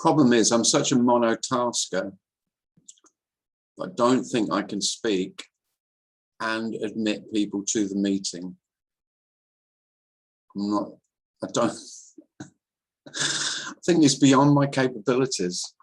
Problem is, I'm such a monotasker, I don't think I can speak and admit people to the meeting. I think it's beyond my capabilities.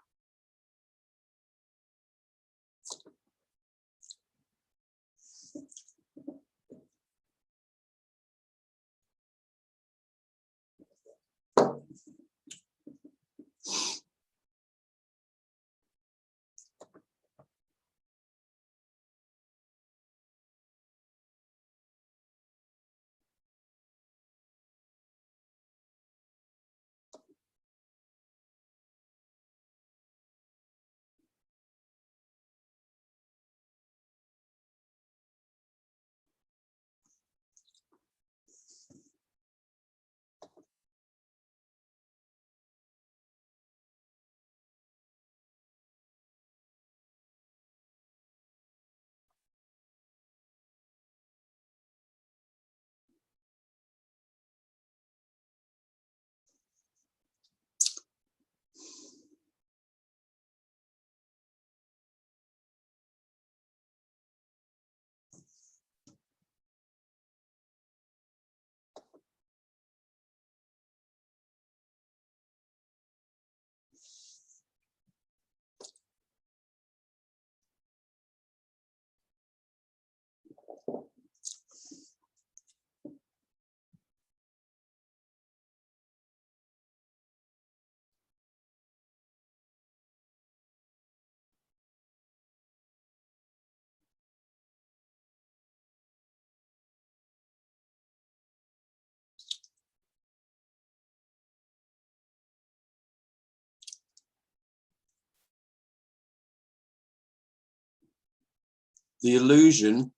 The illusion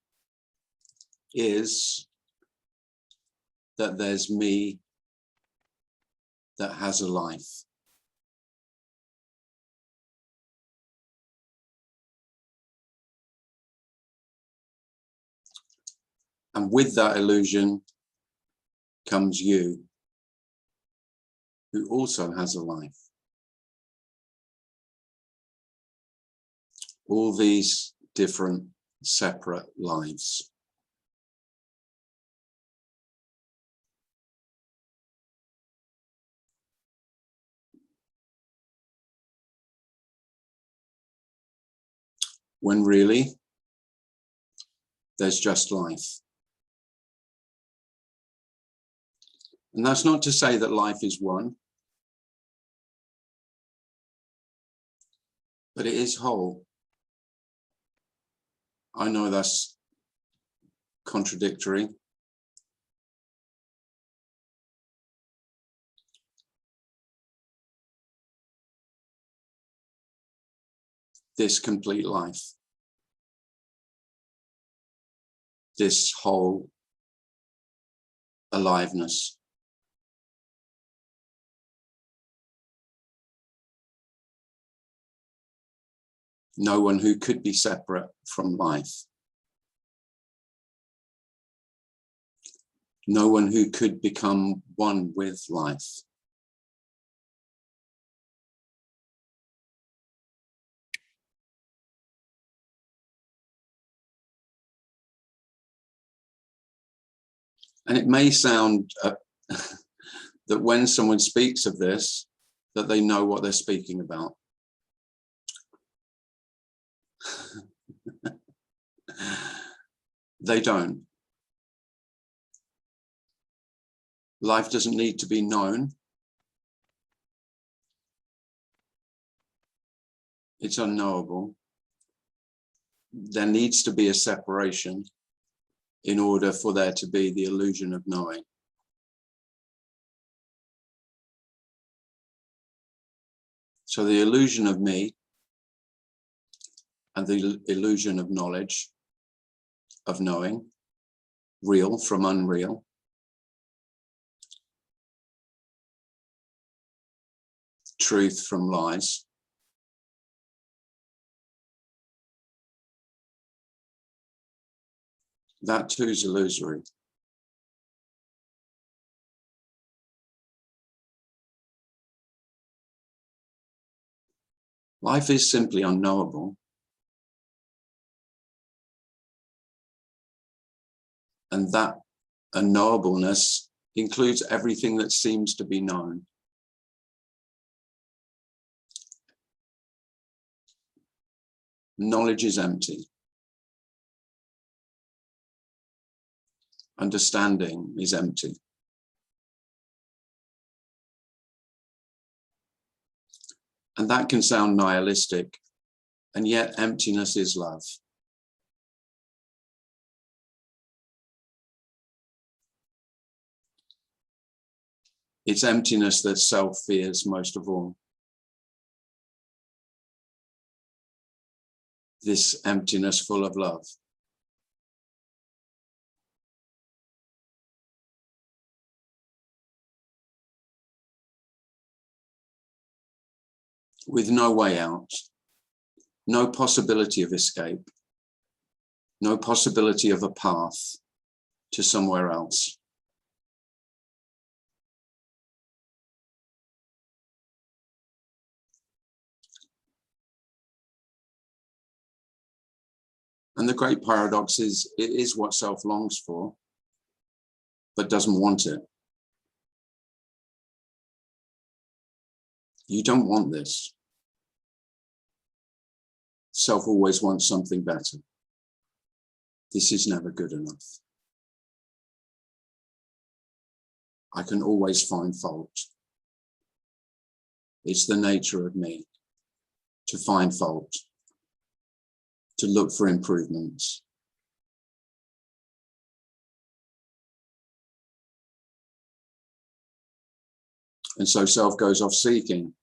is that there's me that has a life. And with that illusion comes you, who also has a life. All these different separate lives. When really, there's just life. And that's not to say that life is one, but it is whole. I know that's contradictory. This complete life, this whole aliveness. No one who could be separate from life. No one who could become one with life. And it may sound that when someone speaks of this, that they know what they're speaking about. They don't. Life doesn't need to be known. It's unknowable. There needs to be a separation in order for there to be the illusion of knowing. So the illusion of me and the illusion of knowledge, of knowing, real from unreal, truth from lies, that too is illusory. Life is simply unknowable. And that unknowableness includes everything that seems to be known. Knowledge is empty. Understanding is empty. And that can sound nihilistic, and yet emptiness is love. It's emptiness that self fears most of all. This emptiness full of love. With no way out, no possibility of escape, no possibility of a path to somewhere else. And the great paradox is, it is what self longs for, but doesn't want it. You don't want this. Self always wants something better. This is never good enough. I can always find fault. It's the nature of me to find fault, to look for improvements. And so self goes off seeking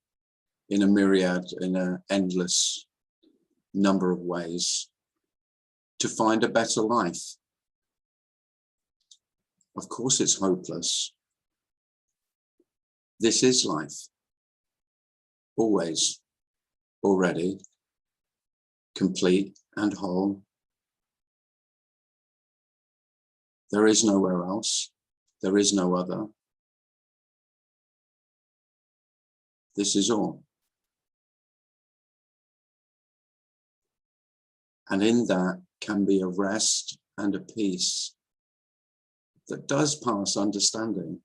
in a myriad, in an endless number of ways to find a better life. Of course, it's hopeless. This is life. Always, already, complete and whole. There is nowhere else. There is no other. This is all. And in that can be a rest and a peace that does pass understanding.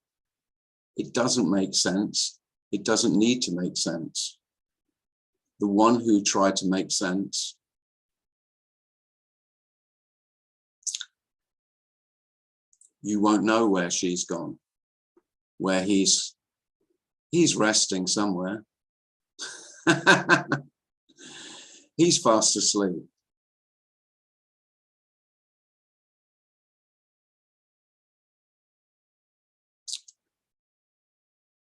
It doesn't make sense. It doesn't need to make sense. The one who tried to make sense you won't know where she's gone, where he's resting somewhere. He's fast asleep.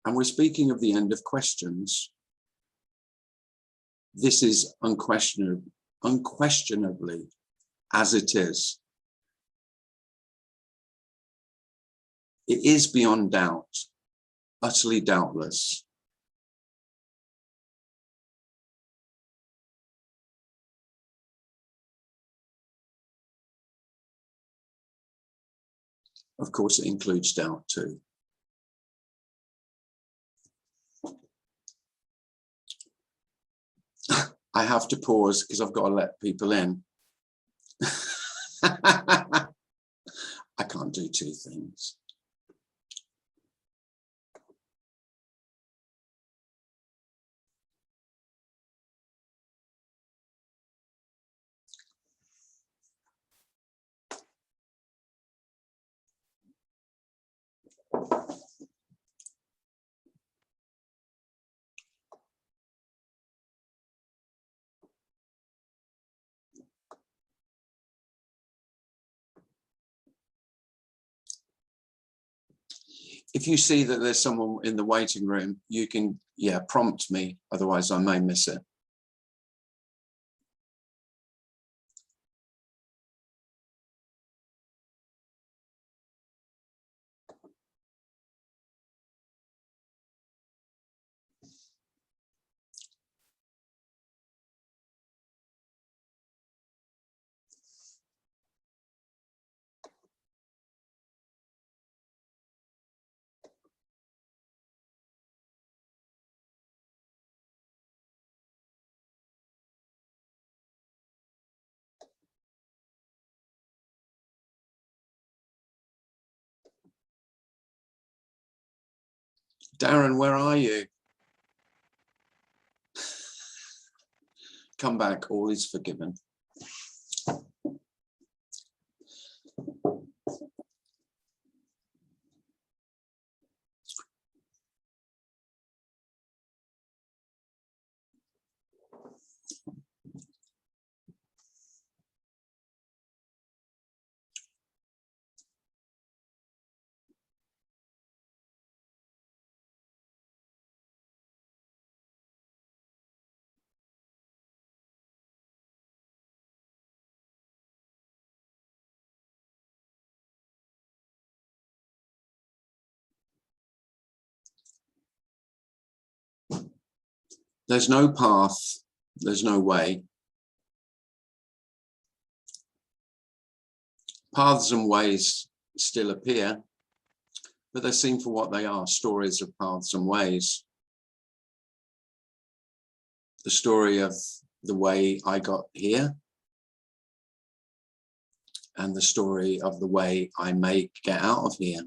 And we're speaking of the end of questions. This is unquestionably as it is. It is beyond doubt, utterly doubtless. Of course, it includes doubt too. I have to pause because I've got to let people in. I can't do two things. If you see that there's someone in the waiting room, you can, prompt me, otherwise I may miss it. Darren, where are you? Come back, all is forgiven. There's no path, there's no way. Paths and ways still appear, but they're seen for what they are, stories of paths and ways. The story of the way I got here, and the story of the way I may get out of here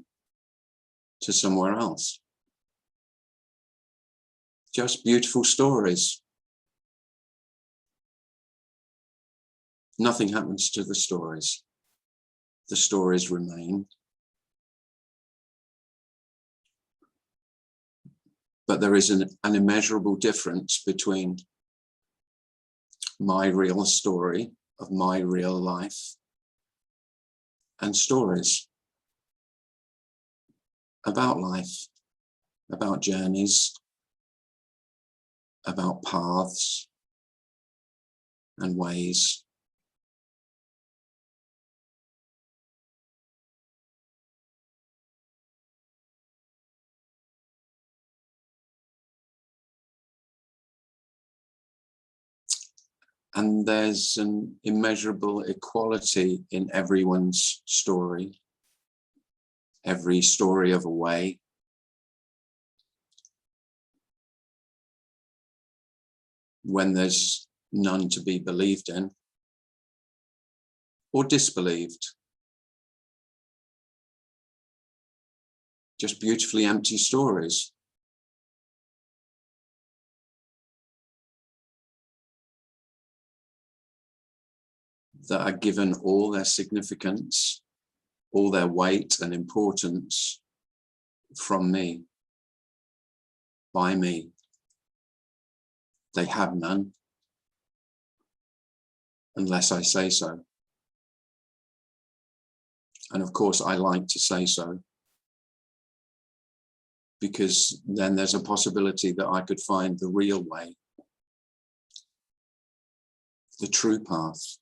to somewhere else. Just beautiful stories. Nothing happens to the stories. The stories remain. But there is an immeasurable difference between my real story of my real life and stories about life, about journeys, about paths and ways. And there's an immeasurable equality in everyone's story, every story of a way. When there's none to be believed in or disbelieved. Just beautifully empty stories. That are given all their significance, all their weight and importance from me, by me. They have none, unless I say so. And of course, I like to say so, because then there's a possibility that I could find the real way, the true path.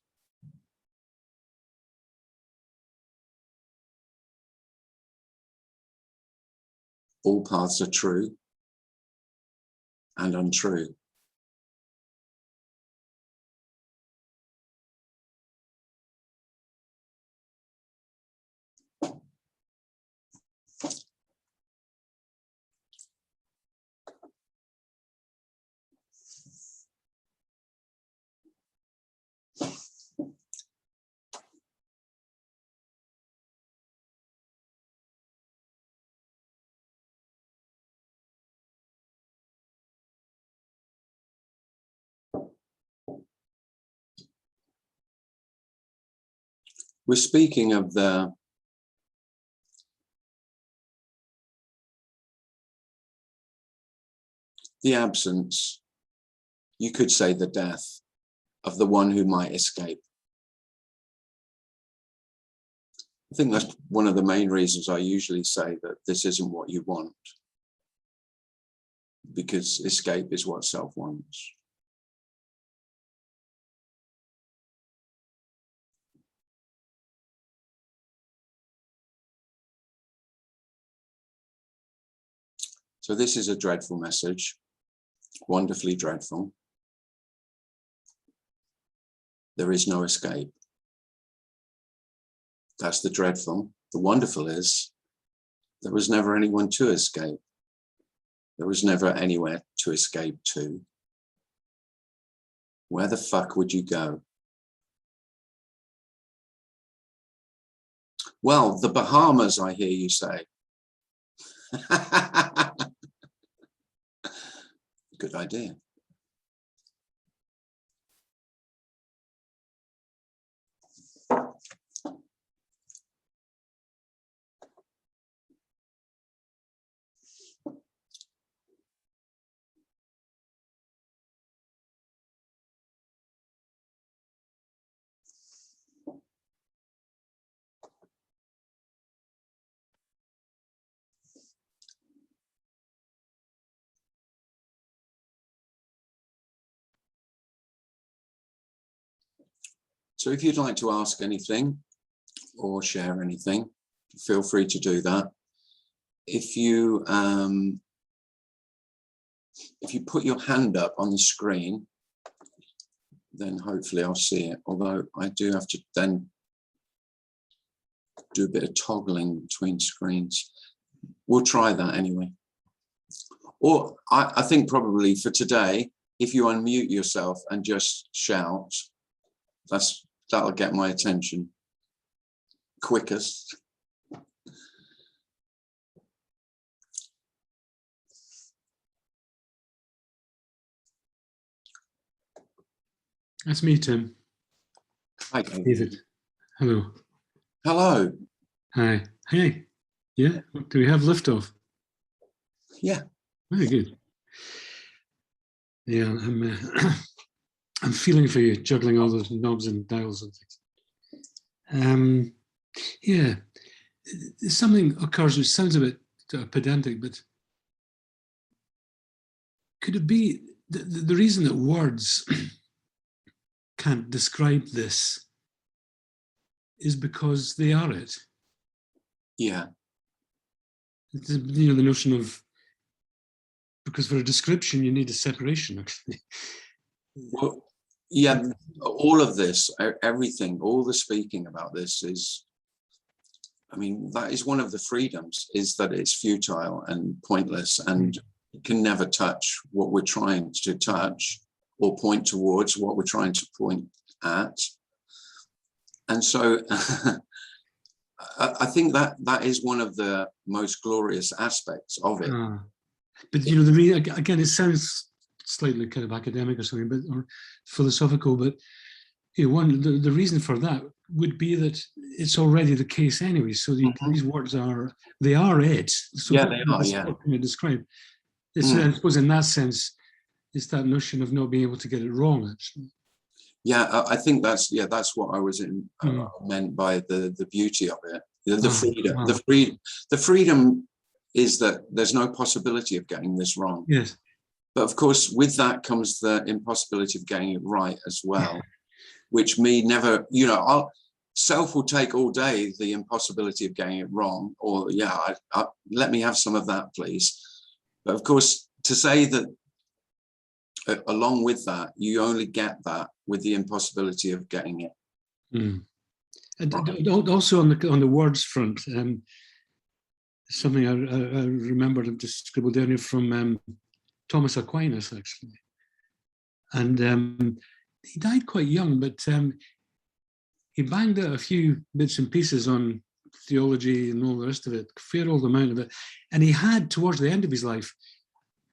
All paths are true and untrue. We're speaking of the absence, you could say the death, of the one who might escape. I think that's one of the main reasons I usually say that this isn't what you want, because escape is what self wants. So this is a dreadful message, wonderfully dreadful. There is no escape. That's the dreadful. The wonderful is there was never anyone to escape. There was never anywhere to escape to. Where the fuck would you go? Well, the Bahamas, I hear you say. Good idea. So if you'd like to ask anything or share anything, feel free to do that. If you put your hand up on the screen, then hopefully I'll see it. Although I do have to then do a bit of toggling between screens. We'll try that anyway. Or I think probably for today, if you unmute yourself and just shout, that'll get my attention quickest. That's me, Tim. Hi, David. Hello. Hello. Hi. Hey. Yeah. Do we have liftoff? Yeah. Very good. Yeah, I'm feeling for you, juggling all those knobs and dials and things. Yeah, something occurs which sounds a bit pedantic, but could it be the reason that words can't describe this is because they are it? Yeah. It's, you know, the notion of, because for a description you need a separation, actually. Well, yeah, all of this, everything, all the speaking about this is, I mean, that is one of the freedoms, is that it's futile and pointless and can never touch what we're trying to touch or point towards what we're trying to point at. And so I think that is one of the most glorious aspects of it. But, you know, again, it sounds slightly kind of academic or something, but or philosophical, but you know, the reason for that would be that it's already the case anyway. So these words are it. So yeah, they are. Yeah. What can you describe? I suppose in that sense, it's that notion of not being able to get it wrong, actually. Yeah, I think that's what I was meant by the beauty of it. The freedom. Wow. The freedom is that there's no possibility of getting this wrong. Yes. But of course, with that comes the impossibility of getting it right as well, which me never, you know, self will take all day the impossibility of getting it wrong, or let me have some of that, please. But of course, to say that along with that, you only get that with the impossibility of getting it. And right. Also on the words front, something I remembered, I've just scribbled down here from Thomas Aquinas, actually. And he died quite young, but he banged out a few bits and pieces on theology and all the rest of it, a fair old amount of it. And he had, towards the end of his life,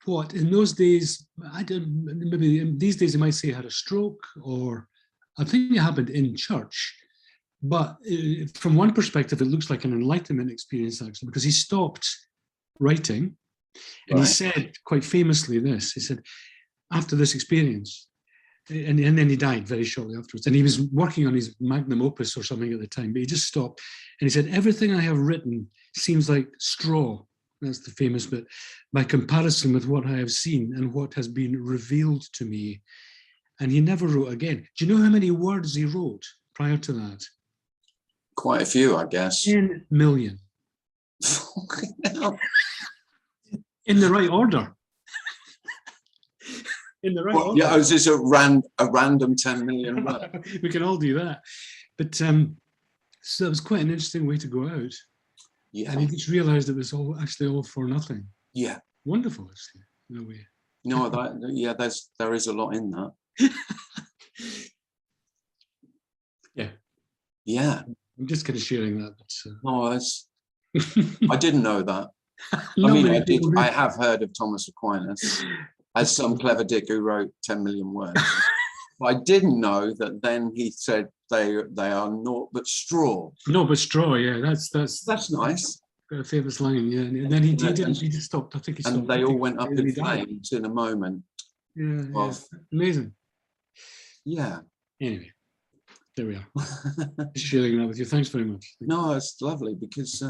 what in those days, maybe in these days, they might say he had a stroke, or I think it happened in church. But from one perspective, it looks like an enlightenment experience, actually, because he stopped writing. And he said quite famously this, he said, after this experience, and then he died very shortly afterwards, and he was working on his magnum opus or something at the time, but he just stopped. And he said, everything I have written seems like straw, that's the famous bit, by comparison with what I have seen and what has been revealed to me. And he never wrote again. Do you know how many words he wrote prior to that? Quite a few, I guess. 10 million. In the right order. In the right order. Yeah, is this a random 10 million word? We can all do that. But so that was quite an interesting way to go out. Yeah. And he just realized it was actually all for nothing. Yeah. Wonderful, actually, in a way. No, there is a lot in that. Yeah. Yeah. I'm just kind of sharing that. But, no, I didn't know that. I mean, I have heard of Thomas Aquinas. as some clever dick who wrote 10 million words. But I didn't know that then he said they are naught but straw. No, but straw, yeah, that's nice. a famous line, yeah. And then he just stopped. I think he stopped. And they all went up and in he died. flames in a moment. Yeah, yeah. Amazing. Yeah. Anyway, there we are. Just sharing that with you. Thanks very much. No, it's lovely because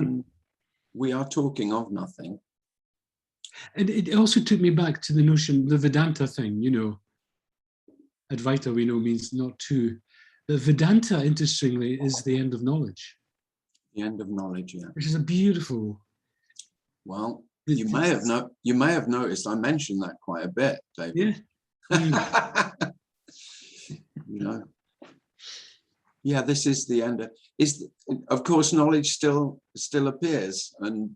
we are talking of nothing. And it also took me back to the notion, the Vedanta thing, you know. Advaita, we know, means not to. The Vedanta, interestingly, is the end of knowledge. The end of knowledge, yeah. Which is a beautiful. Well, you may have noticed I mentioned that quite a bit, David. Yeah. You know. Yeah, this is the end. Of course, knowledge still appears, and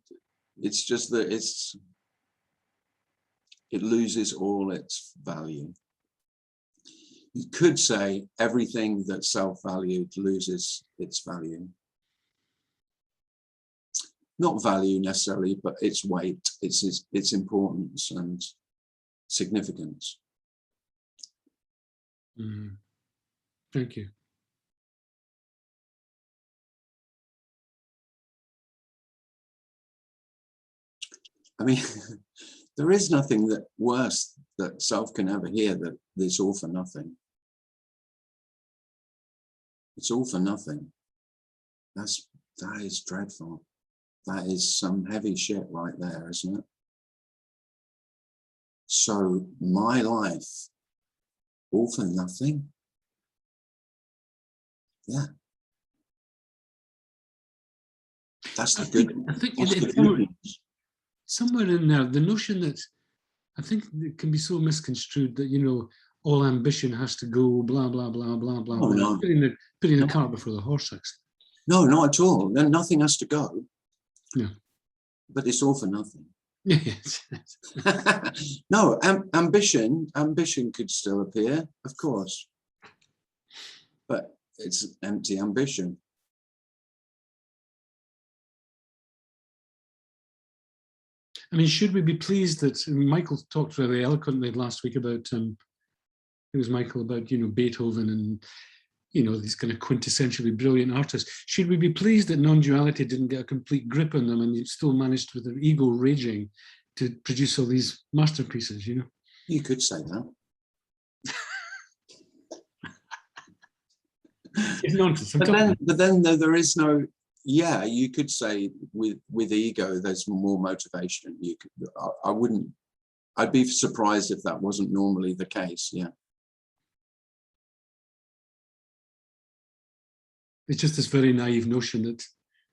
it's just that it loses all its value. You could say everything that's self-valued loses its value. Not value necessarily, but its weight, its importance and significance. Thank you. I mean, there is nothing worse that self can ever hear, that it's all for nothing. It's all for nothing. That is dreadful. That is some heavy shit right there, isn't it? So my life, all for nothing? Yeah. That's the good. I think somewhere in there, the notion that I think it can be so misconstrued that, you know, all ambition has to go, blah, blah, blah, blah, blah, Oh, blah. no. Putting the cart before the horse, actually. No, not at all. Nothing has to go. No. But it's all for nothing. Yes. No, ambition could still appear, of course. But it's empty ambition. I mean, should we be pleased that Michael talked very eloquently last week about, it was Michael, about, you know, Beethoven and, you know, these kind of quintessentially brilliant artists. Should we be pleased that non-duality didn't get a complete grip on them and you still managed, with their ego raging, to produce all these masterpieces, you know? You could say that. It's nonsense. But then there is no, yeah, you could say with ego, there's more motivation. You could, I'd be surprised if that wasn't normally the case, yeah. It's just this very naive notion that.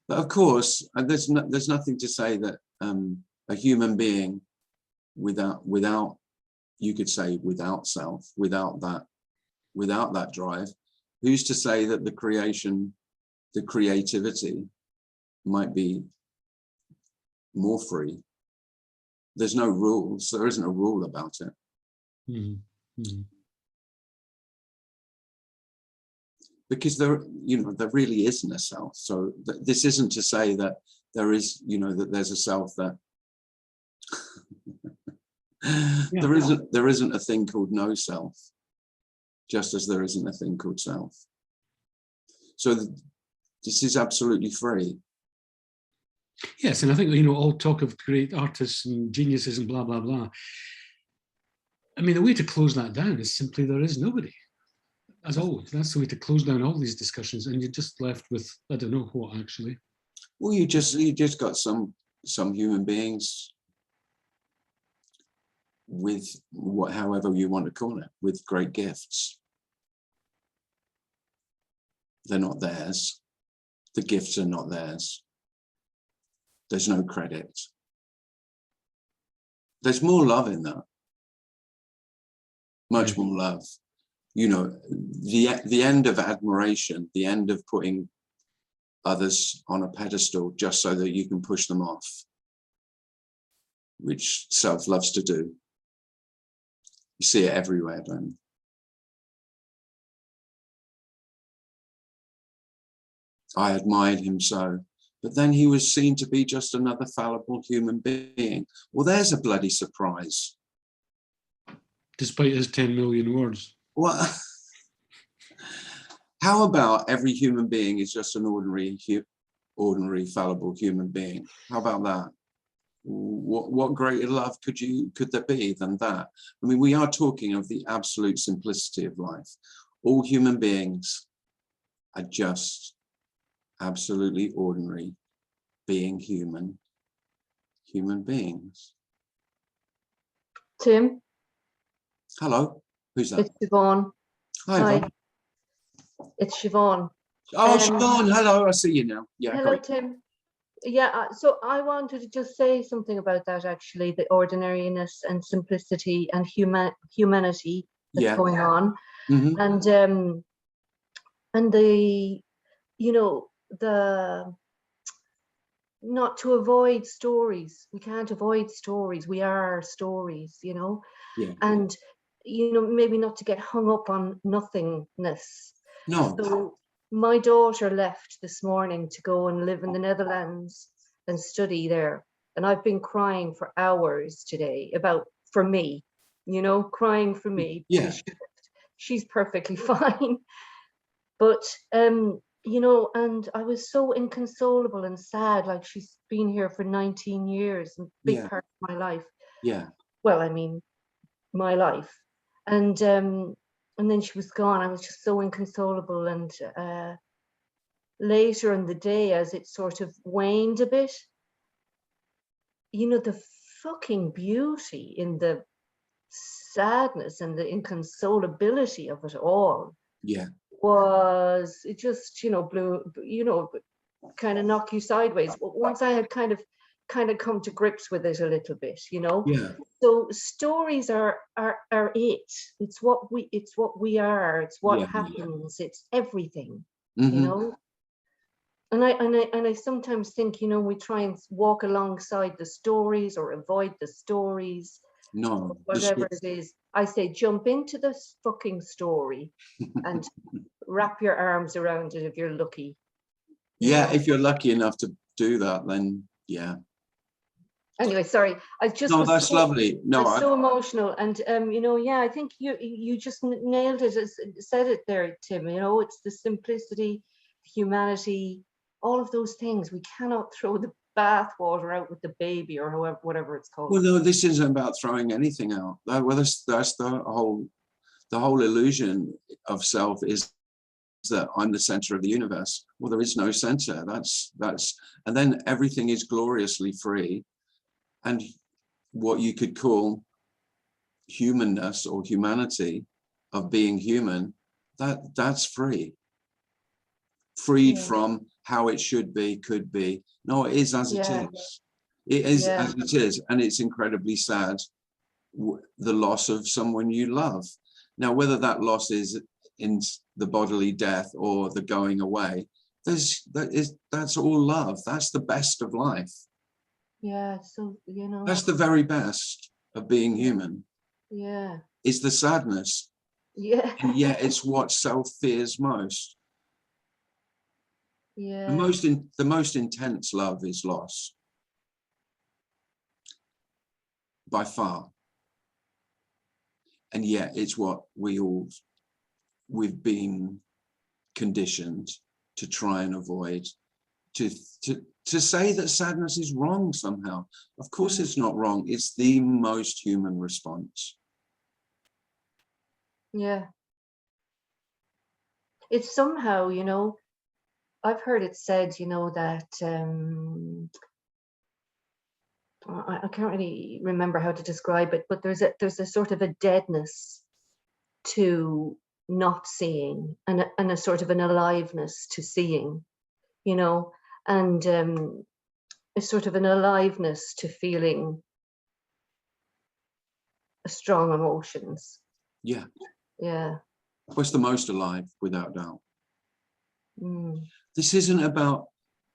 But of course, there's nothing to say that a human being without, you could say without self, without that drive, who's to say that the creativity might be more free? There's no rules. There isn't a rule about it. Mm-hmm. Because there really isn't a self. So this isn't to say that there is, you know, that there's a self that there isn't a thing called no self, just as there isn't a thing called self. So this is absolutely free. Yes, and I think, you know, all talk of great artists and geniuses and blah, blah, blah. I mean, the way to close that down is simply there is nobody. As always, that's the way to close down all these discussions, and you're just left with, I don't know what, actually. Well, you just got some human beings with however you want to call it, with great gifts. They're not theirs. The gifts are not theirs. There's no credit. There's more love in that. Much more love. You know, the end of admiration, the end of putting others on a pedestal just so that you can push them off, which self loves to do. You see it everywhere, don't you? I admired him so, but then he was seen to be just another fallible human being. Well, there's a bloody surprise. despite his 10 million words. Well, how about every human being is just an ordinary, fallible human being? How about that? What greater love could there be than that? I mean, we are talking of the absolute simplicity of life. All human beings are just absolutely ordinary, being human beings. Tim? Hello, who's that? It's Siobhan. Hi, Hi. Yvonne. It's Siobhan. Oh, Siobhan, hello, I see you now. Yeah. Hello, Great. Tim. Yeah, so I wanted to just say something about that, actually, the ordinariness and simplicity and humanity that's going on. Mm-hmm. And the, the not to avoid stories. We can't avoid stories. We are stories, Yeah. And, maybe not to get hung up on nothingness. No. So my daughter left this morning to go and live in the Netherlands and study there. And I've been crying for hours today for me, crying for me. Yeah. She's perfectly fine. But, and I was so inconsolable and sad, like she's been here for 19 years, a big part of my life. Yeah. Well, I mean, my life. And then she was gone. I was just so inconsolable. And later in the day, as it sort of waned a bit, the fucking beauty in the sadness and the inconsolability of it all. Yeah. Was it just, blew, kind of knock you sideways. Once I had kind of come to grips with it a little bit, Yeah. So stories are it. It's what we are. It's what happens. Yeah. It's everything, And I sometimes think, we try and walk alongside the stories or avoid the stories. No. Whatever it is, I say jump into this fucking story and wrap your arms around it if you're lucky. Yeah, if you're lucky enough to do that, then yeah. Anyway, sorry, I just that's lovely. No, I'm so emotional, and I think you just nailed it, said it there, Tim. It's the simplicity, humanity, all of those things. We cannot throw the bathwater out with the baby, or whatever it's called. Well, no, this isn't about throwing anything out. Well, that's the whole illusion of self is that I'm the center of the universe. Well, there is no center. That's and then everything is gloriously free, and what you could call humanness or humanity of being human, that's freed from how it should be, could be. No, it is as it is. It is as it is, and it's incredibly sad, the loss of someone you love. Now, whether that loss is in the bodily death or the going away, that's all love. That's the best of life. Yeah, so that's the very best of being human. Yeah, is the sadness. Yeah, and yet it's what self fears most. Yeah, The most intense love is loss, by far. And yet it's what we've been conditioned to try and avoid, to say that sadness is wrong somehow. Of course it's not wrong. It's the most human response. Yeah. It's somehow, I've heard it said, that I can't really remember how to describe it, but there's a sort of a deadness to not seeing, and a sort of an aliveness to seeing, and a sort of an aliveness to feeling strong emotions. Yeah. Yeah. What's the most alive, without doubt. This isn't about,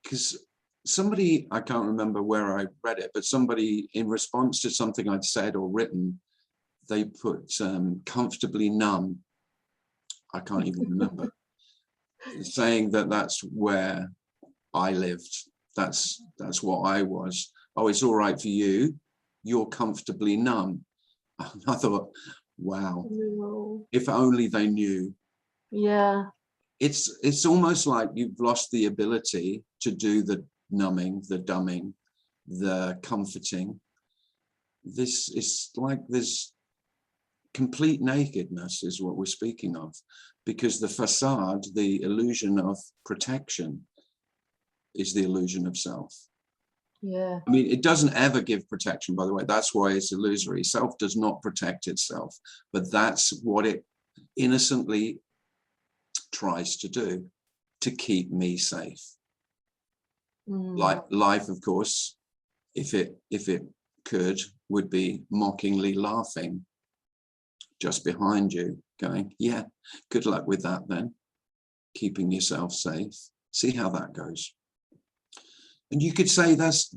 because somebody, I can't remember where I read it, but somebody in response to something I'd said or written, they put comfortably numb. I can't even remember. Saying that that's where I lived. That's what I was. Oh, it's all right for you. You're comfortably numb. I thought, Wow. No. If only they knew. Yeah. It's almost like you've lost the ability to do the numbing, the dumbing, the comforting. This is like this complete nakedness is what we're speaking of, because the facade, the illusion of protection, is the illusion of self. Yeah. I mean, it doesn't ever give protection, by the way. That's why it's illusory. Self does not protect itself, but that's what it innocently tries to do, to keep me safe. Like life, of course, if it could, would be mockingly laughing just behind you, going, yeah, good luck with that then, keeping yourself safe. See how that goes. And you could say that's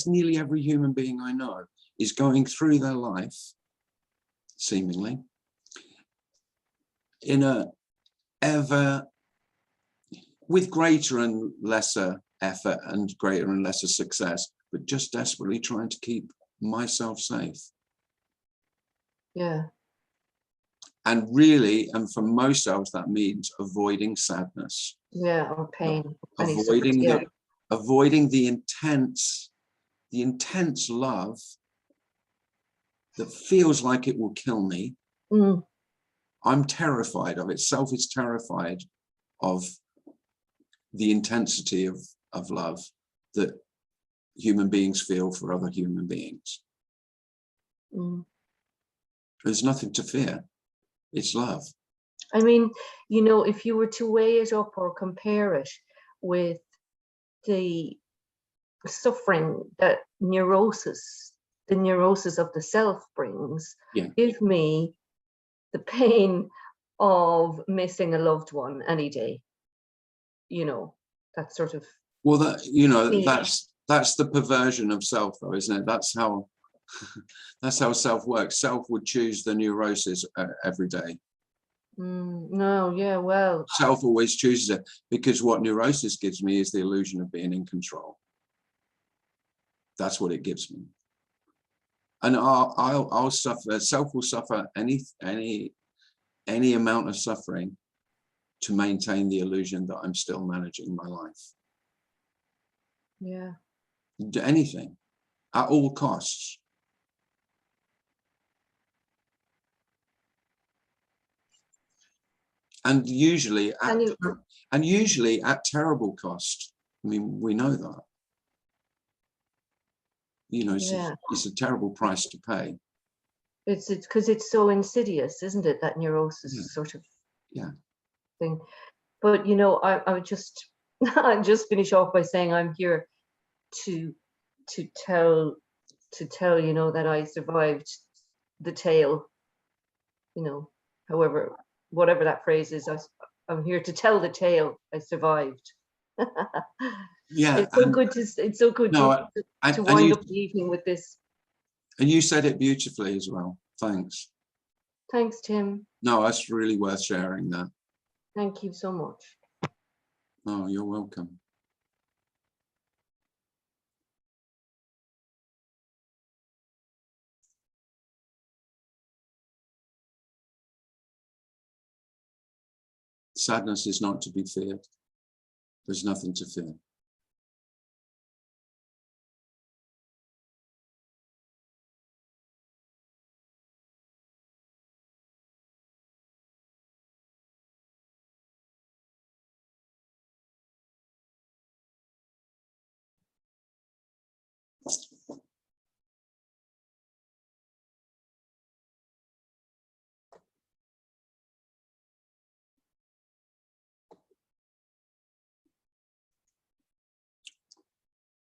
nearly every human being I know is going through their life, seemingly, in a ever, with greater and lesser effort and greater and lesser success, but just desperately trying to keep myself safe. Yeah. And really, and for most of us, that means avoiding sadness. Yeah. Or pain. Avoiding the intense love that feels like it will kill me. I'm terrified of it. Self is terrified of the intensity of love that human beings feel for other human beings. There's nothing to fear. It's love. I mean, you know, if you were to weigh it up or compare it with the suffering that the neurosis of the self brings, give me the pain of missing a loved one any day. You know, that sort of. Well, that, you know, that's the perversion of self, though, isn't it? That's how self works. Self would choose the neurosis every day. No, yeah, well. Self always chooses it, because what neurosis gives me is the illusion of being in control. That's what it gives me. And I'll suffer. Self will suffer any amount of suffering to maintain the illusion that I'm still managing my life. Yeah. Do anything at all costs. And usually at terrible cost. I mean, we know that. You know, it's a terrible price to pay. It's because it's so insidious, isn't it? That neurosis sort of thing. But you know, I would just I'll just finish off by saying I'm here to tell you know that I survived the tale. You know, whatever that phrase is, I'm here to tell the tale. I survived. It's so good to wind up the evening with this. And you said it beautifully as well. Thanks. Thanks, Tim. No, that's really worth sharing that. Thank you so much. Oh, you're welcome. Sadness is not to be feared. There's nothing to fear.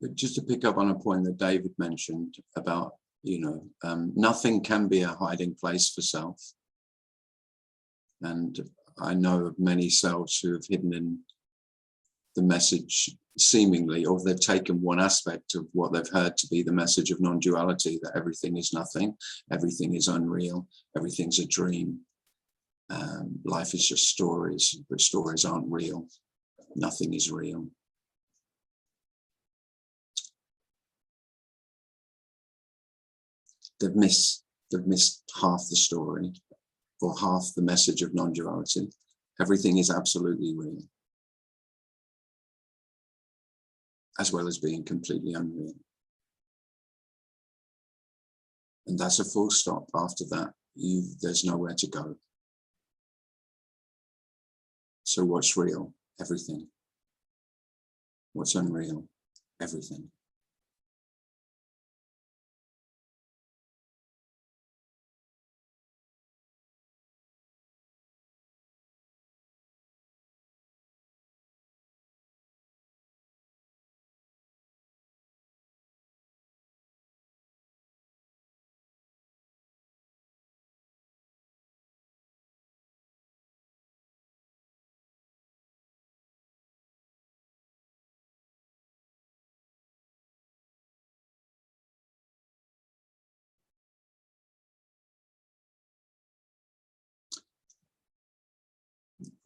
But just to pick up on a point that David mentioned about, you know, nothing can be a hiding place for self. And I know of many selves who have hidden in the message, seemingly, or they've taken one aspect of what they've heard to be the message of non-duality, that everything is nothing, everything is unreal, everything's a dream. Life is just stories, but stories aren't real. Nothing is real. They've missed half the story. or half the message of non-duality. Everything is absolutely real, as well as being completely unreal. And that's a full stop. After that, there's nowhere to go. So what's real? Everything. What's unreal? Everything.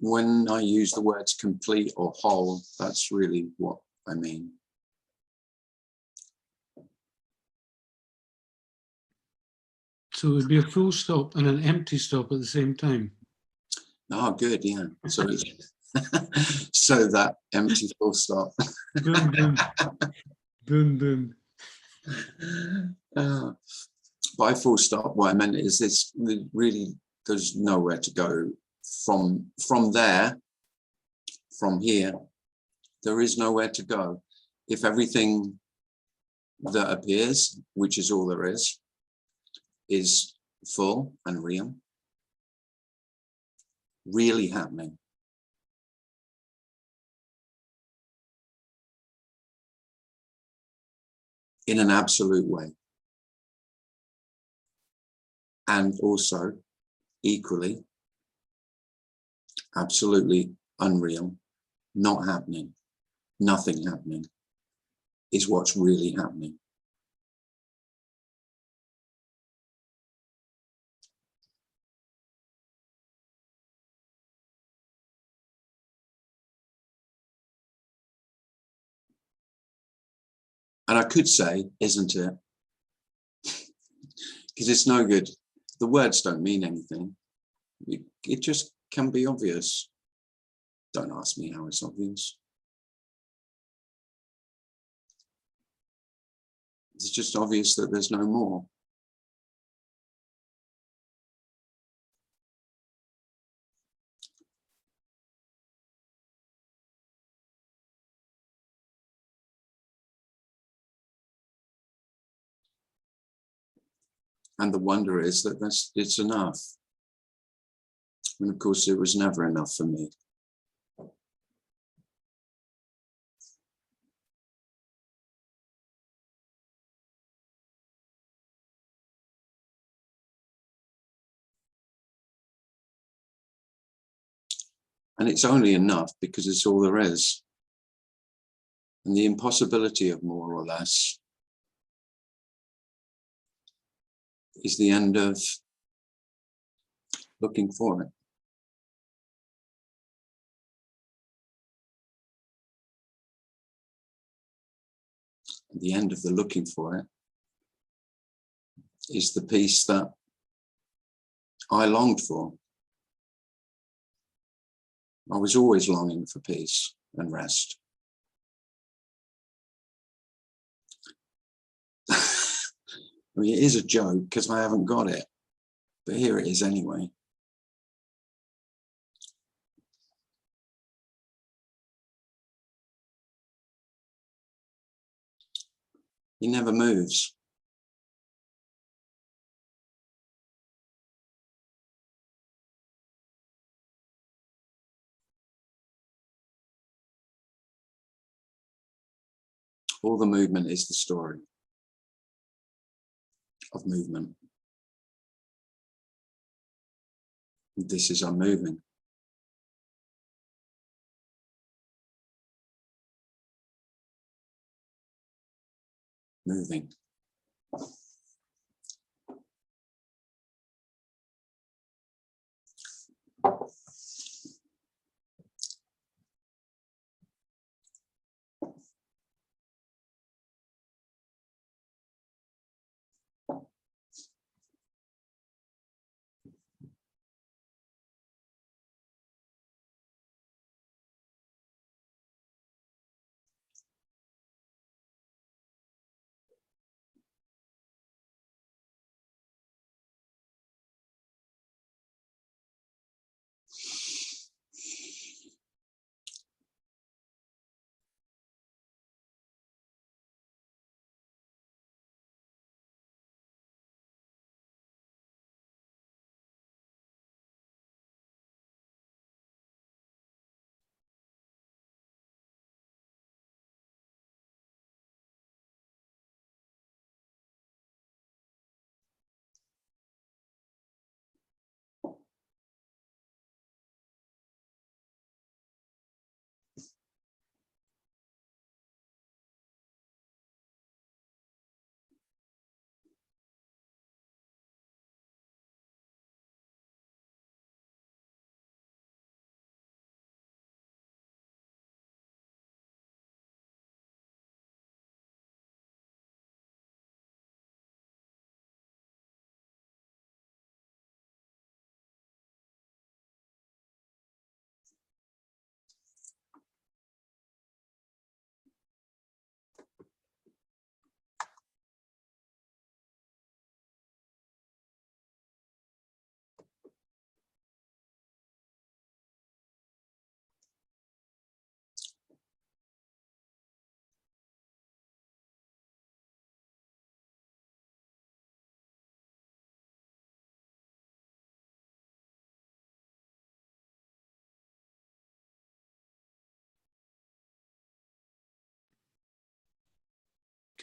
When I use the words complete or whole, that's really what I mean. So it would be a full stop and an empty stop at the same time. Oh, good, yeah. So it's so that empty full stop. Boom, boom, boom, boom. By full stop, what I meant is this: really, there's nowhere to go from there. From here, there is nowhere to go. If everything that appears, which is all there is full and real, really happening, in an absolute way, and also equally, absolutely unreal, not happening, nothing happening, is what's really happening. And I could say, isn't it? Because it's no good. The words don't mean anything. It just can be obvious. Don't ask me how it's obvious. It's just obvious that there's no more. And the wonder is that it's enough. And of course, it was never enough for me. And it's only enough because it's all there is. And the impossibility of more or less is the end of looking for it. At the end of the looking for it is the peace that I longed for. I was always longing for peace and rest. I mean, it is a joke because I haven't got it, but here it is anyway. He never moves. All the movement is the story of movement. This is unmoving. Moving.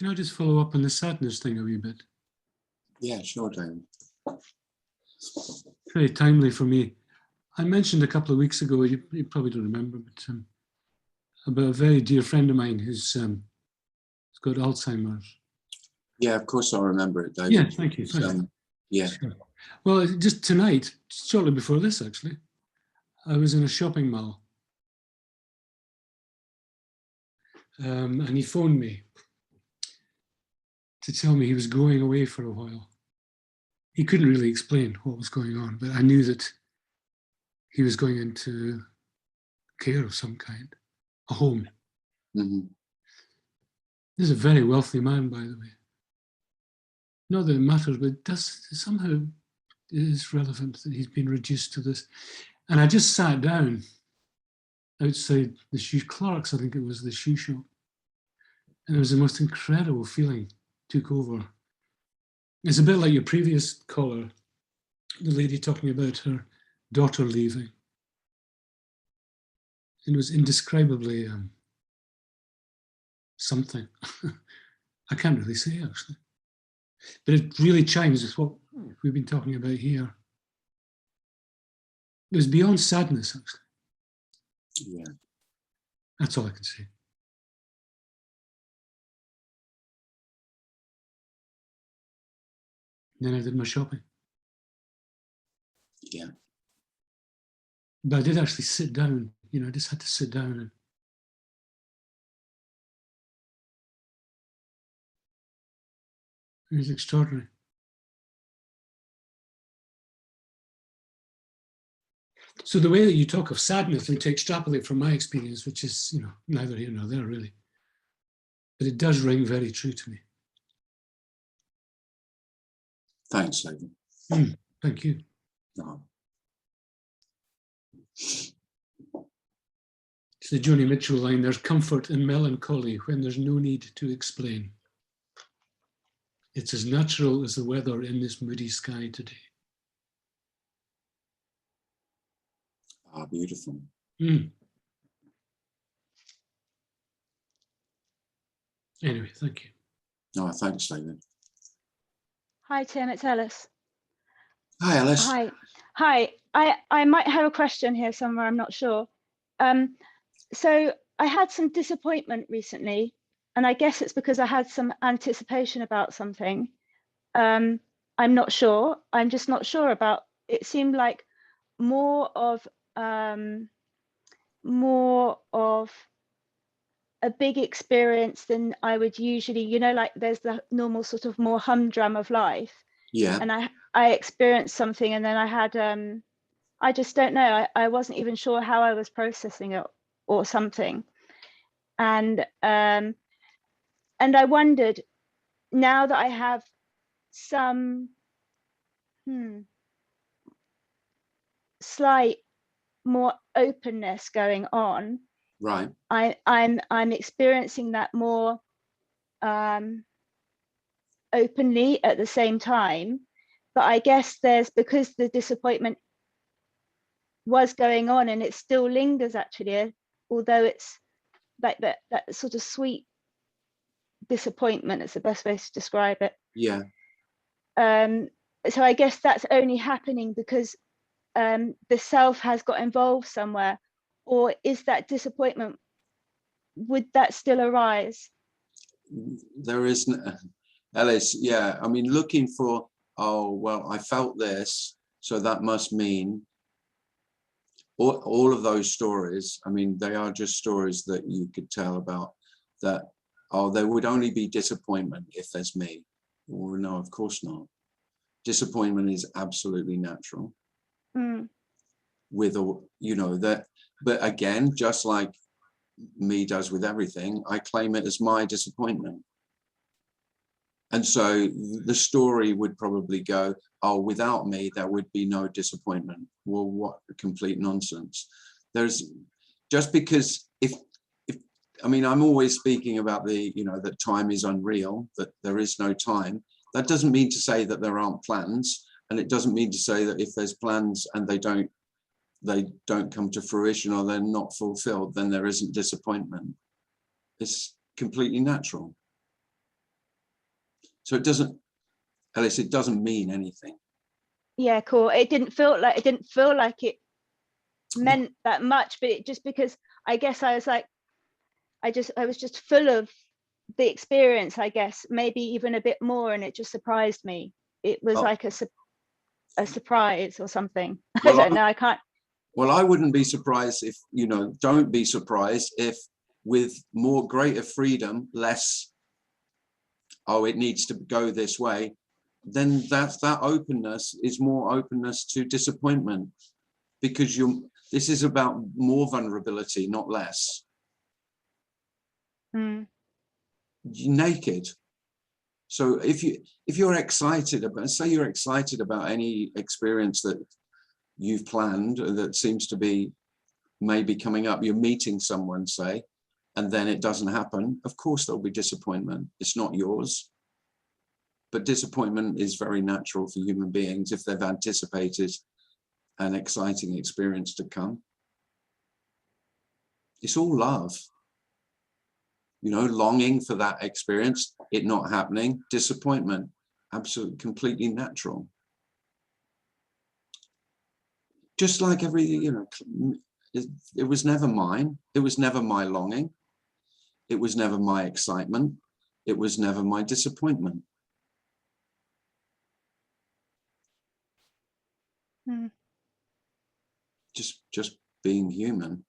Can I just follow up on the sadness thing a wee bit? Yeah, sure, David. Very timely for me. I mentioned a couple of weeks ago, you probably don't remember, but about a very dear friend of mine who's got Alzheimer's. Yeah, of course I remember it, David. Yeah, thank you. Yeah. Sure. Well, just tonight, shortly before this, actually, I was in a shopping mall. And he phoned me to tell me he was going away for a while. He couldn't really explain what was going on, but I knew that he was going into care of some kind, a home. Mm-hmm. This is a very wealthy man, by the way. Not that it matters, but it does somehow it is relevant that he's been reduced to this. And I just sat down outside the shoe Clark's, I think it was, the shoe shop. And it was the most incredible feeling took over. It's a bit like your previous caller, the lady talking about her daughter leaving. It was indescribably something. I can't really say, actually. But it really chimes with what we've been talking about here. It was beyond sadness, actually. Yeah. That's all I can say. Then I did my shopping. Yeah. But I did actually sit down, I just had to sit down and it was extraordinary. So the way that you talk of sadness and to extrapolate from my experience, which is, neither here nor there really, but it does ring very true to me. Thanks, David. Thank you. No. It's the Joni Mitchell line, there's comfort in melancholy when there's no need to explain. It's as natural as the weather in this moody sky today. Ah, beautiful. Anyway, thank you. No, thanks, David. Hi, Tim, it's Alice. Hi, Alice. Hi. I might have a question here somewhere, I'm not sure. So I had some disappointment recently, and I guess it's because I had some anticipation about something. I'm not sure. I'm just not sure about. It seemed like more of a big experience than I would usually, like there's the normal sort of more humdrum of life. Yeah. And I experienced something, and then I had I just don't know. I wasn't even sure how I was processing it or something. And I wondered, now that I have some slight more openness going on, Right. I'm experiencing that more openly at the same time. But I guess because the disappointment was going on and it still lingers actually, although it's like that sort of sweet disappointment is the best way to describe it. Yeah. So I guess that's only happening because the self has got involved somewhere, or is that disappointment, would that still arise? There isn't, Alice. Yeah. I mean, looking for, oh, well, I felt this, so that must mean all of those stories. I mean, they are just stories that you could tell about that. Oh, there would only be disappointment if there's me. Well, no, of course not. Disappointment is absolutely natural. With that, but again, just like me does with everything, I claim it as my disappointment. And so the story would probably go, oh, without me, there would be no disappointment. Well, what a complete nonsense. There's just because I mean, I'm always speaking about that time is unreal, that there is no time. That doesn't mean to say that there aren't plans. And it doesn't mean to say that if there's plans and they don't come to fruition or they're not fulfilled, then there isn't disappointment. It's completely natural. So it doesn't, Alice, it doesn't mean anything. Yeah, cool. It didn't feel like it meant that much, but it just, because I guess I was like, I was just full of the experience, I guess, maybe even a bit more, and it just surprised me. It was like a surprise or something. Well, I don't know, I can't. Well, I wouldn't be surprised if, you know, don't be surprised if with more greater freedom, less, oh, it needs to go this way, then that openness is more openness to disappointment, because this is about more vulnerability, not less. Mm. You're naked. So if you're excited about, say you're excited about any experience that you've planned that seems to be maybe coming up, you're meeting someone, say, and then it doesn't happen, of course there'll be disappointment. It's not yours. But disappointment is very natural for human beings if they've anticipated an exciting experience to come. It's all love. You know, longing for that experience, it not happening, disappointment, absolutely, completely natural. Just like every, you know, it was never mine. It was never my longing. It was never my excitement. It was never my disappointment. Mm. Just being human.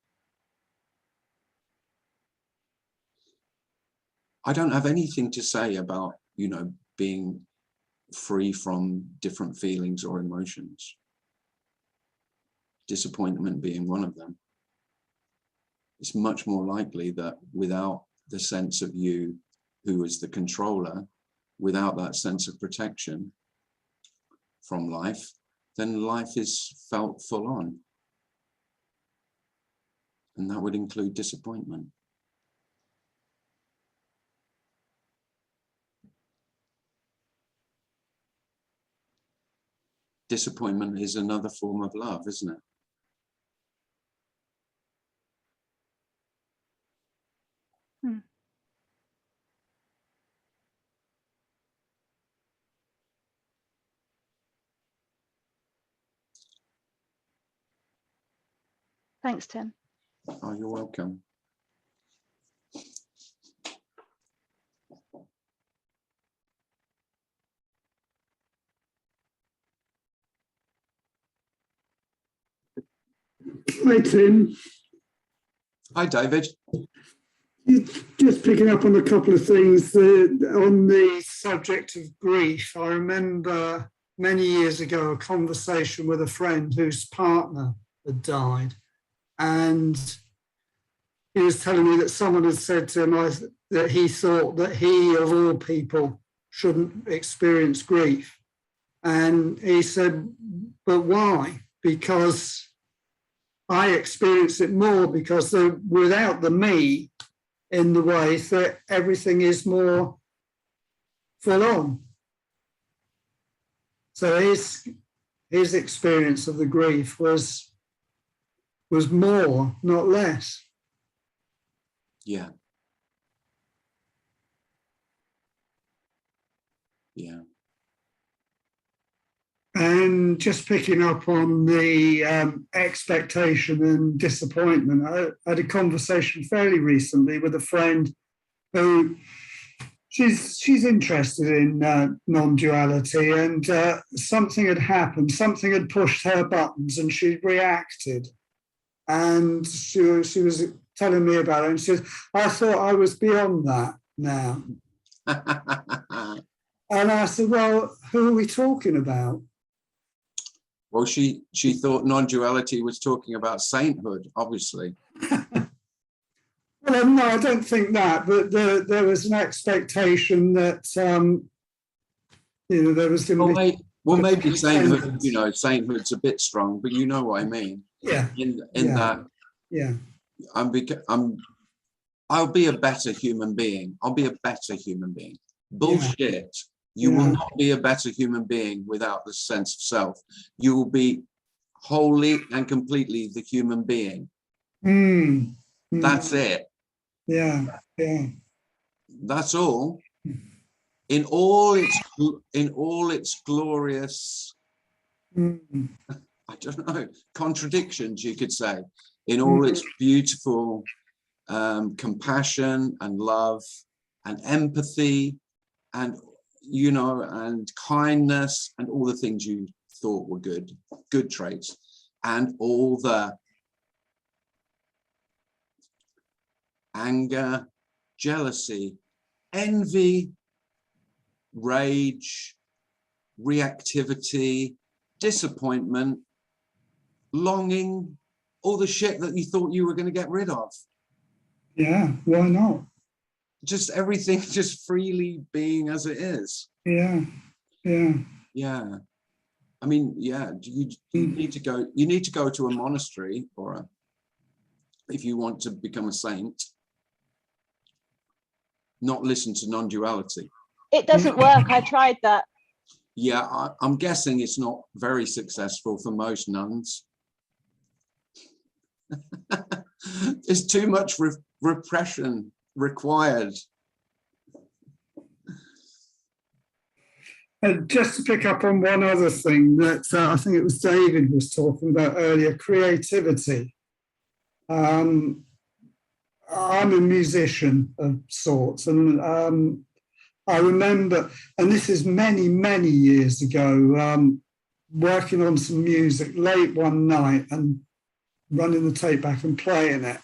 I don't have anything to say about, you know, being free from different feelings or emotions. Disappointment being one of them. It's much more likely that without the sense of you, who is the controller, without that sense of protection from life, then life is felt full on. And that would include disappointment. Disappointment is another form of love, isn't it? Hmm. Thanks, Tim. Oh, you're welcome. Hi, Tim. Hi, David. Just picking up on a couple of things on the subject of grief. I remember many years ago a conversation with a friend whose partner had died, and he was telling me that someone had said to him that he thought that he, of all people, shouldn't experience grief. And he said, but why? Because I experience it more, because without the me in the way that everything is more full on. So his experience of the grief was more, not less. Yeah. Yeah. And just picking up on the expectation and disappointment, I had a conversation fairly recently with a friend who she's interested in non-duality, and something had happened, something had pushed her buttons, and she reacted. And she was telling me about it, and she said, I thought I was beyond that now. And I said, well, who are we talking about? Well, she thought non-duality was talking about sainthood, obviously. Well, no, I don't think that, but there was an expectation that, you know, there was going to be... Well, maybe sainthood, you know, sainthood's a bit strong, but you know what I mean. Yeah. In that, yeah, I'll be a better human being. I'll be a better human being. Bullshit. You will not be a better human being without the sense of self. You will be wholly and completely the human being. That's it. Yeah. That's all. in all its glorious, I don't know, contradictions, you could say, in all its beautiful compassion and love and empathy and, you know, and kindness and all the things you thought were good traits, and all the anger, jealousy, envy, rage, reactivity, disappointment, longing, all the shit that you thought you were going to get rid of. Yeah, why not? Just everything just freely being as it is. Yeah, yeah. Yeah. I mean, yeah, you need to go to a monastery or if you want to become a saint, not listen to non-duality. It doesn't work. I tried that. Yeah, I'm guessing it's not very successful for most nuns. There's too much repression required. And just to pick up on one other thing that I think it was David was talking about earlier, creativity. I'm a musician of sorts, and I remember, and this is many, many years ago, working on some music late one night and running the tape back and playing it,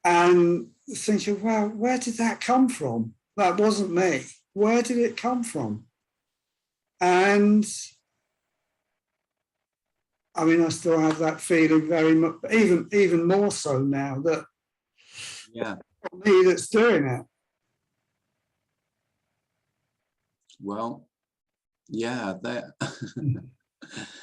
and thinking, wow, where did that come from? That wasn't me. Where did it come from? And I mean, I still have that feeling very much, even more so now, that Yeah. it's me that's doing it. Well, yeah,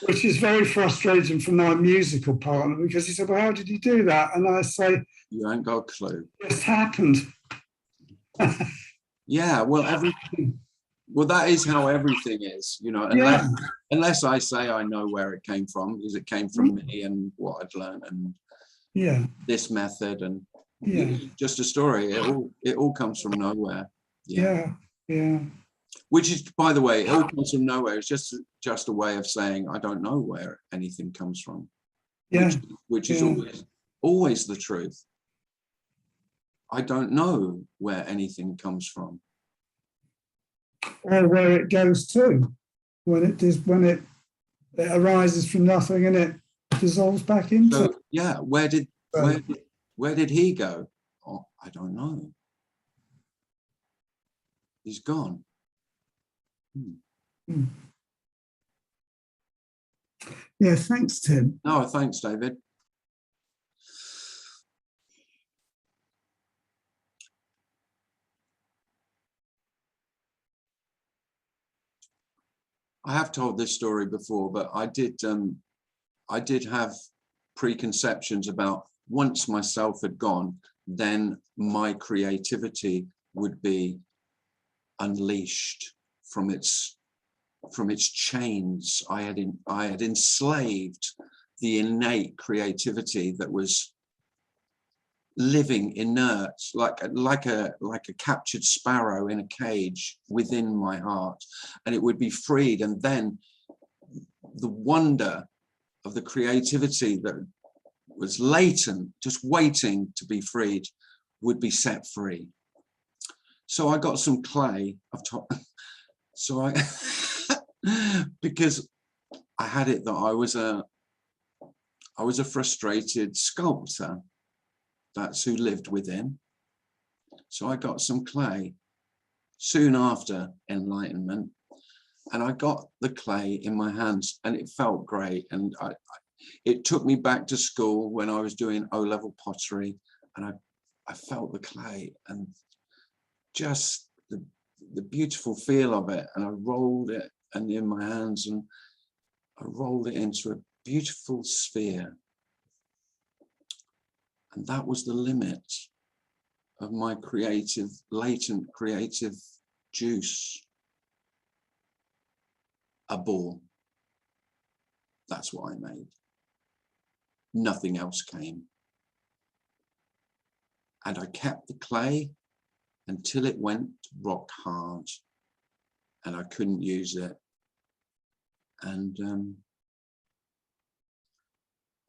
Which is very frustrating for my musical partner, because he said, well, how did you do that? And I say, you ain't got a clue. it just happened. Yeah, well, that is how everything is, you know, unless I say I know where it came from, because it came from me and what I'd learned and this method and just a story. It all comes from nowhere. Yeah. Which is, by the way, it all comes from nowhere. It's just a way of saying I don't know where anything comes from. Which is always the truth. I don't know where anything comes from. Or where it goes to, when it arises from nothing and it dissolves back into. So, yeah, where did he go? Oh, I don't know. He's gone. Yeah, thanks, Tim. No, thanks, David. I have told this story before, but I did have preconceptions about once myself had gone, then my creativity would be unleashed from its chains. I had enslaved the innate creativity that was living inert, like a captured sparrow in a cage within my heart, and it would be freed, and then the wonder of the creativity that was latent, just waiting to be freed, would be set free. So I got some clay. Because I had it that I was a frustrated sculptor. That's who lived within. So I got some clay soon after enlightenment, and I got the clay in my hands, and it felt great. And it took me back to school when I was doing O-level pottery, and I felt the clay and just the beautiful feel of it. And I rolled it and in my hands, and I rolled it into a beautiful sphere. And that was the limit of my latent creative juice. A ball. That's what I made. Nothing else came. And I kept the clay until it went rock hard. and I couldn't use it. And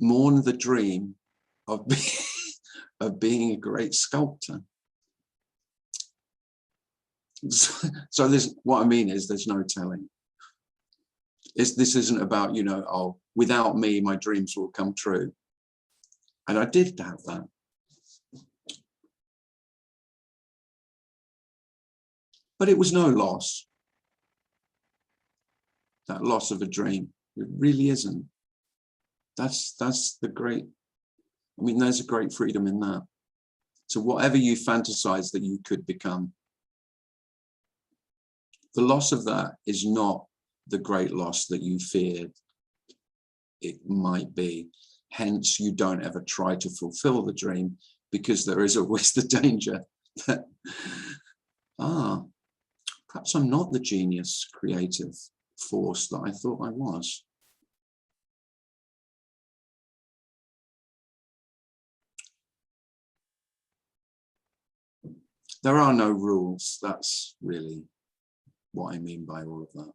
mourned the dream of being a great sculptor. So this, what I mean is, there's no telling. This isn't about, you know, oh, without me, my dreams will come true. And I did have that. But it was no loss. That loss of a dream, it really isn't. That's the great, I mean, there's a great freedom in that. So whatever you fantasize that you could become, the loss of that is not the great loss that you feared it might be. Hence, you don't ever try to fulfill the dream, because there is always the danger that, perhaps I'm not the genius, creative force that I thought I was. There are no rules. That's really what I mean by all of that.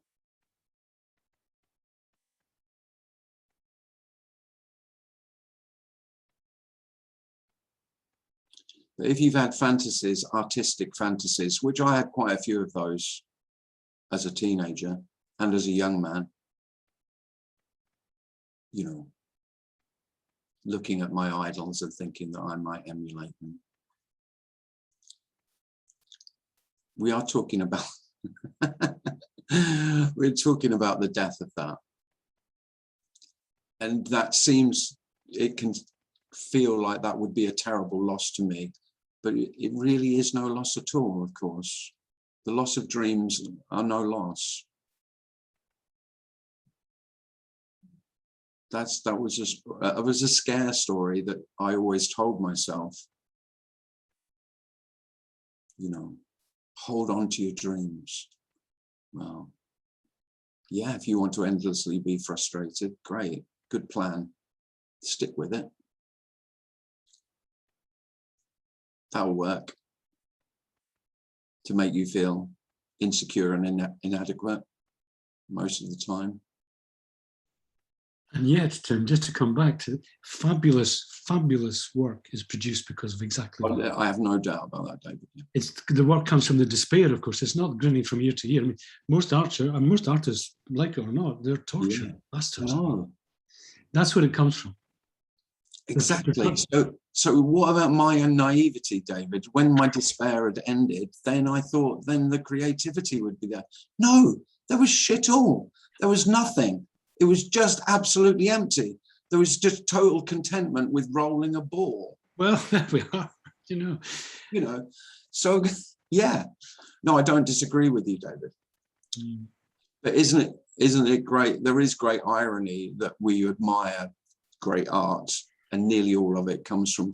But if you've had fantasies, artistic fantasies, which I had quite a few of those as a teenager and as a young man, you know, looking at my idols and thinking that I might emulate them. We are talking about, we're talking about the death of that. And that seems, it can feel like that would be a terrible loss to me, but it really is no loss at all, of course. The loss of dreams are no loss. That was a scare story that I always told myself. You know, hold on to your dreams. Well, yeah, if you want to endlessly be frustrated, great, good plan. Stick with it. That'll work to make you feel insecure and inadequate most of the time. And yet, Tim, just to come back to fabulous, fabulous work is produced because of exactly that. I have no doubt about that, David. It's the work comes from the despair, of course. It's not grinning from year to year. I mean, most artists, like it or not, they're tortured. Yeah. Bastards. No. That's where it comes from. Exactly. So what about my own naivety, David? When my despair had ended, then I thought then the creativity would be there. No, there was shit all. There was nothing. It was just absolutely empty. There was just total contentment with rolling a ball. Well, there we are, you know. You know, so yeah. No, I don't disagree with you, David. Mm. But isn't it great? There is great irony that we admire great art, and nearly all of it comes from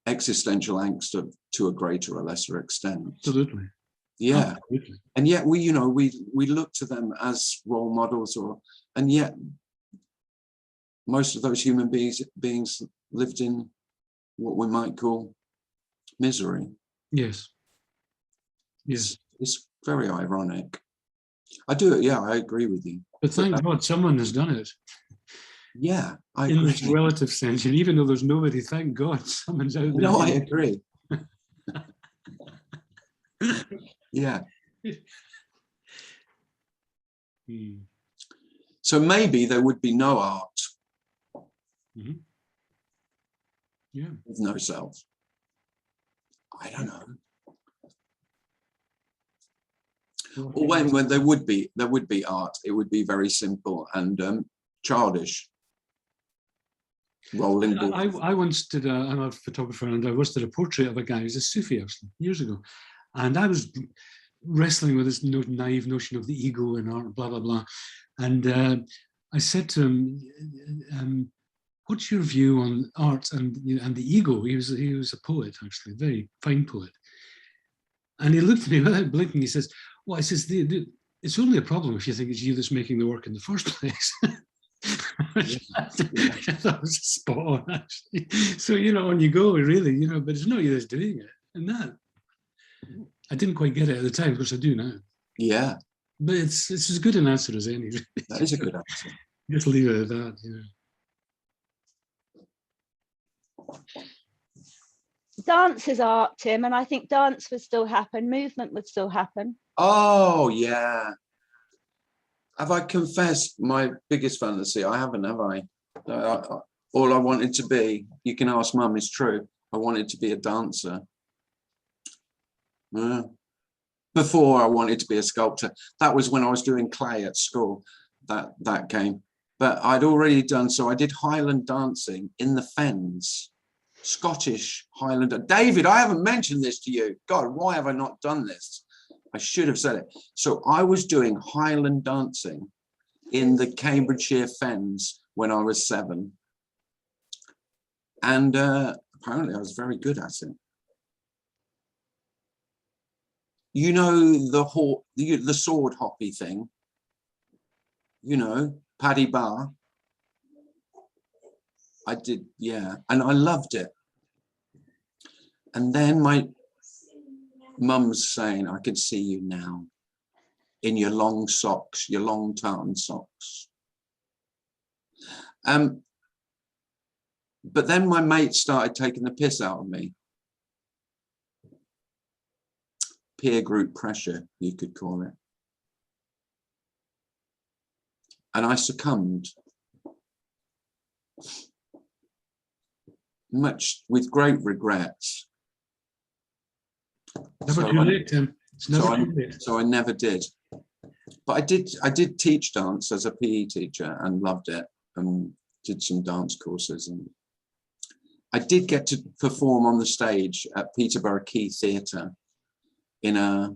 existential angst to a greater or lesser extent. Absolutely. Yeah. Absolutely. And yet we look to them as role models, and yet most of those human beings lived in what we might call misery. Yes. Yes. It's very ironic. I agree with you. But thank God someone has done it. Yeah, I in agree. this relative sense, and even though there's nobody, thank God someone's out there. No, I agree. Yeah. Hmm. So maybe there would be no art. Mm-hmm. Yeah. With no self. I don't know. Or when there would be art, it would be very simple and childish. Rolling ball. I once did I'm a photographer, and I once did a portrait of a guy who's a Sufi, actually, years ago, and I was wrestling with this naive notion of the ego and art, blah blah blah, and I said to him, "What's your view on art and the ego?" He was a poet, actually, a very fine poet, and he looked at me without blinking. He says, "Well," I says, it's only a problem if you think it's you that's making the work in the first place." I thought was spot on, actually. So, on you go, really, but it's not you that's doing it. And that, I didn't quite get it at the time, which I do now. Yeah, But it's as good an answer as any. that is a good answer. Just leave it at that. Dance is art, Tim, and I think dance would still happen, movement would still happen. Oh, yeah. Have I confessed my biggest fantasy? I haven't, have I? All I wanted to be, you can ask Mum, is true. I wanted to be a dancer. Before I wanted to be a sculptor. That was when I was doing clay at school, that came. But I'd already done, so I did Highland dancing in the Fens. Scottish Highlander. David, I haven't mentioned this to you. God, why have I not done this? I should have said it. So I was doing Highland dancing in the Cambridgeshire Fens when I was 7. And apparently I was very good at it. You know, the sword hoppy thing, you know, Paddy Bar. I did, yeah, and I loved it. And then my mum's saying, I can see you now in your long socks, your long tartan socks. But then my mates started taking the piss out of me. Peer group pressure, you could call it. And I succumbed. Much with great regrets. Never too late, Tim. It's never too late. So I never did. But I did teach dance as a PE teacher and loved it, and did some dance courses. And I did get to perform on the stage at Peterborough Quay Theatre in a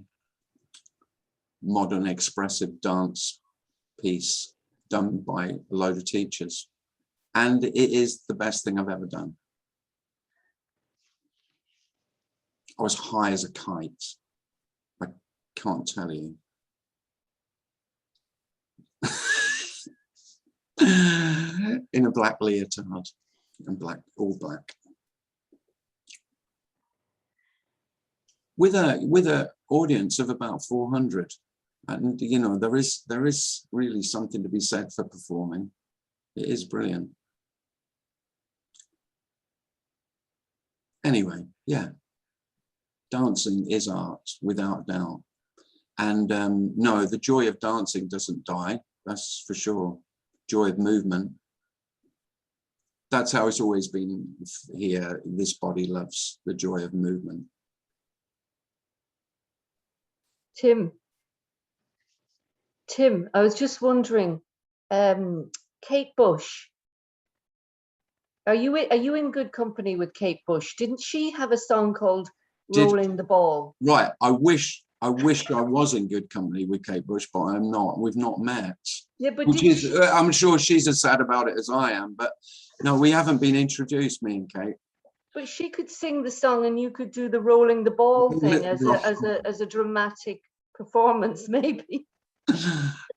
modern expressive dance piece done by a load of teachers. And it is the best thing I've ever done. I was high as a kite. I can't tell you. In a black leotard and all black. With a audience of about 400. And you know, there is really something to be said for performing. It is brilliant. Anyway, yeah. Dancing is art, without doubt. And no, the joy of dancing doesn't die, that's for sure. Joy of movement. That's how it's always been here. This body loves the joy of movement. Tim, I was just wondering, Kate Bush, are you in good company with Kate Bush? Didn't she have a song called Rolling the Ball? Right. I wish I was in good company with Kate Bush, but I'm not. We've not met. Yeah, but I'm sure she's as sad about it as I am. But no, we haven't been introduced, me and Kate. But she could sing the song, and you could do the rolling the ball thing as a dramatic performance, maybe.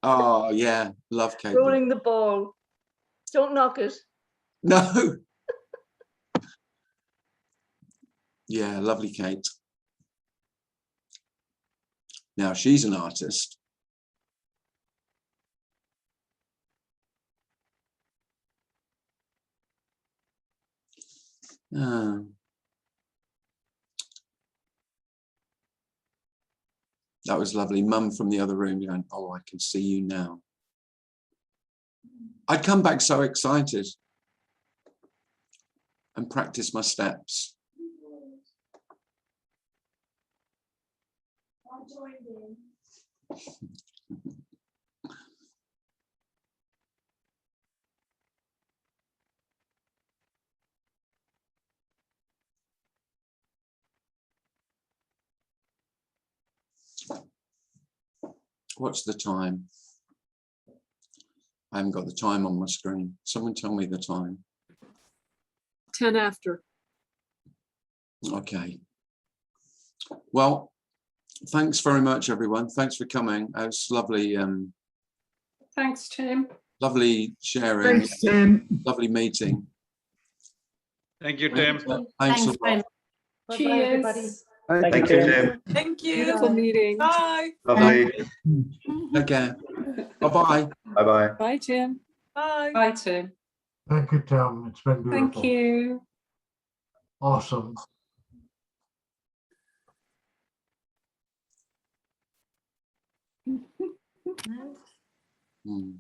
Oh yeah, love Kate. Rolling the ball. Don't knock it. No. Yeah, lovely Kate. Now she's an artist. That was lovely. Mum from the other room going, oh, I can see you now. I'd come back so excited and practice my steps. I joined in. What's the time? I haven't got the time on my screen. Someone tell me the time. 10 after. Okay. Well, thanks very much, everyone. Thanks for coming. It was lovely. Thanks, Tim. Lovely sharing. Thanks, Tim. Lovely meeting. Thank you, Tim. Thanks a lot. Bye-bye, everybody. Cheers. Thank you, Tim. Thank you. Beautiful meeting. Bye. Lovely. Again. Bye-bye. Bye-bye. Bye, Tim. Bye. Bye, Tim. Thank you, Tim. It's been beautiful. Thank you. Awesome. Mm.